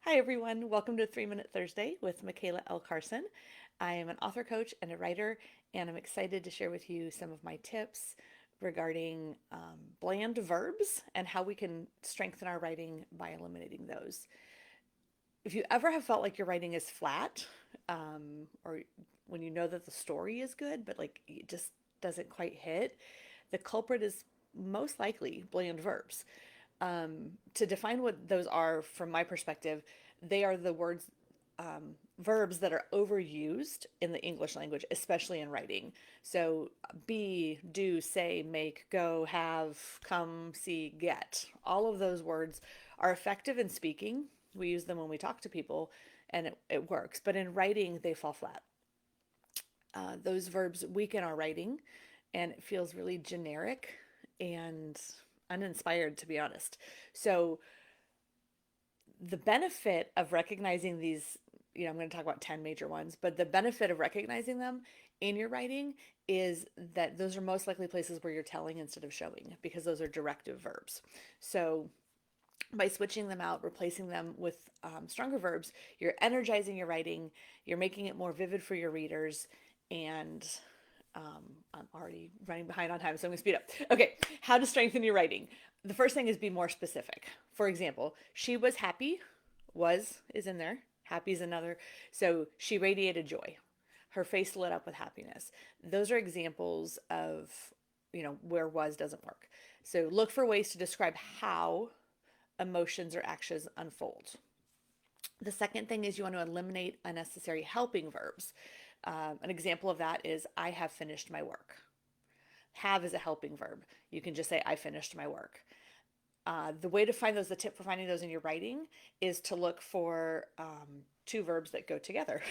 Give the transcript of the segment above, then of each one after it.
Hi, everyone. Welcome to 3 Minute Thursday with Michaela L. Carson. I am an author coach and a writer, and I'm excited to share with you some of my tips regarding bland verbs and how we can strengthen our writing by eliminating those. If you ever have felt like your writing is flat, or when you know that the story is good, but like it just doesn't quite hit, the culprit is most likely bland verbs. To define what those are from my perspective, they are the words, verbs that are overused in the English language, especially in writing. So, be, do, say, make, go, have, come, see, get. All of those words are effective in speaking. We use them when we talk to people and it works. But in writing, they fall flat. Those verbs weaken our writing and it feels really generic and uninspired, to be honest. So, the benefit of recognizing these, I'm going to talk about 10 major ones, but the benefit of recognizing them in your writing is that those are most likely places where you're telling instead of showing because those are directive verbs. So, by switching them out, replacing them with stronger verbs, you're energizing your writing, you're making it more vivid for your readers, and I'm already running behind on time, so I'm going to speed up. Okay, how to strengthen your writing. The first thing is be more specific. For example, she was happy, was is in there, happy is another. So she radiated joy. Her face lit up with happiness. Those are examples of, where was doesn't work. So look for ways to describe how emotions or actions unfold. The second thing is you want to eliminate unnecessary helping verbs. An example of that is I have finished my work. Have is a helping verb. You can just say I finished my work. The way to find those, the tip for finding those in your writing is to look for two verbs that go together.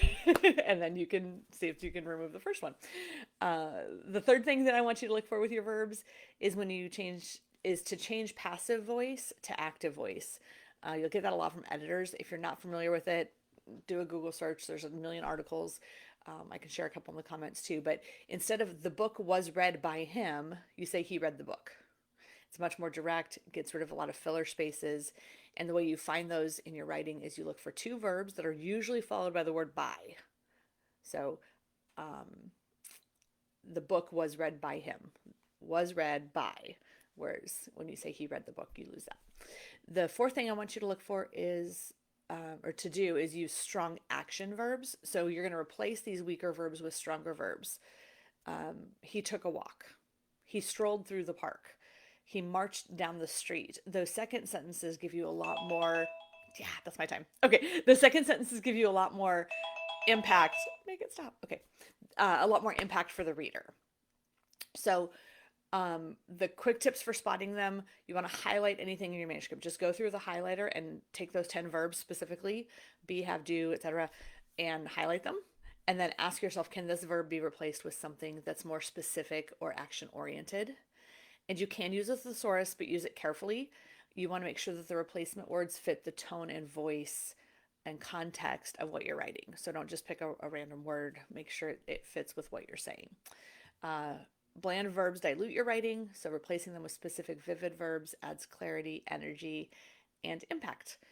And then you can see if you can remove the first one. The third thing that I want you to look for with your verbs is to change passive voice to active voice. You'll get that a lot from editors. If you're not familiar with it, do a Google search. There's a million articles. I can share a couple in the comments too. But instead of the book was read by him, you say he read the book. It's much more direct, gets rid of a lot of filler spaces. And the way you find those in your writing is you look for two verbs that are usually followed by the word by. So the book was read by him, was read by. Whereas when you say he read the book, you lose that. The fourth thing I want you to look for is, or to do, is use strong action verbs. So you're going to replace these weaker verbs with stronger verbs. He took a walk. He strolled through the park. He marched down the street. Those second sentences give you a lot more. Yeah, that's my time. Okay. The second sentences give you a lot more impact. Make it stop. Okay. A lot more impact for the reader. So, the quick tips for spotting them, you want to highlight anything in your manuscript. Just go through the highlighter and take those 10 verbs specifically, be, have, do, etc., and highlight them. And then ask yourself, can this verb be replaced with something that's more specific or action oriented? And you can use a thesaurus, but use it carefully. You want to make sure that the replacement words fit the tone and voice and context of what you're writing. So don't just pick a random word. Make sure it fits with what you're saying. Bland verbs dilute your writing, so replacing them with specific, vivid verbs adds clarity, energy, and impact.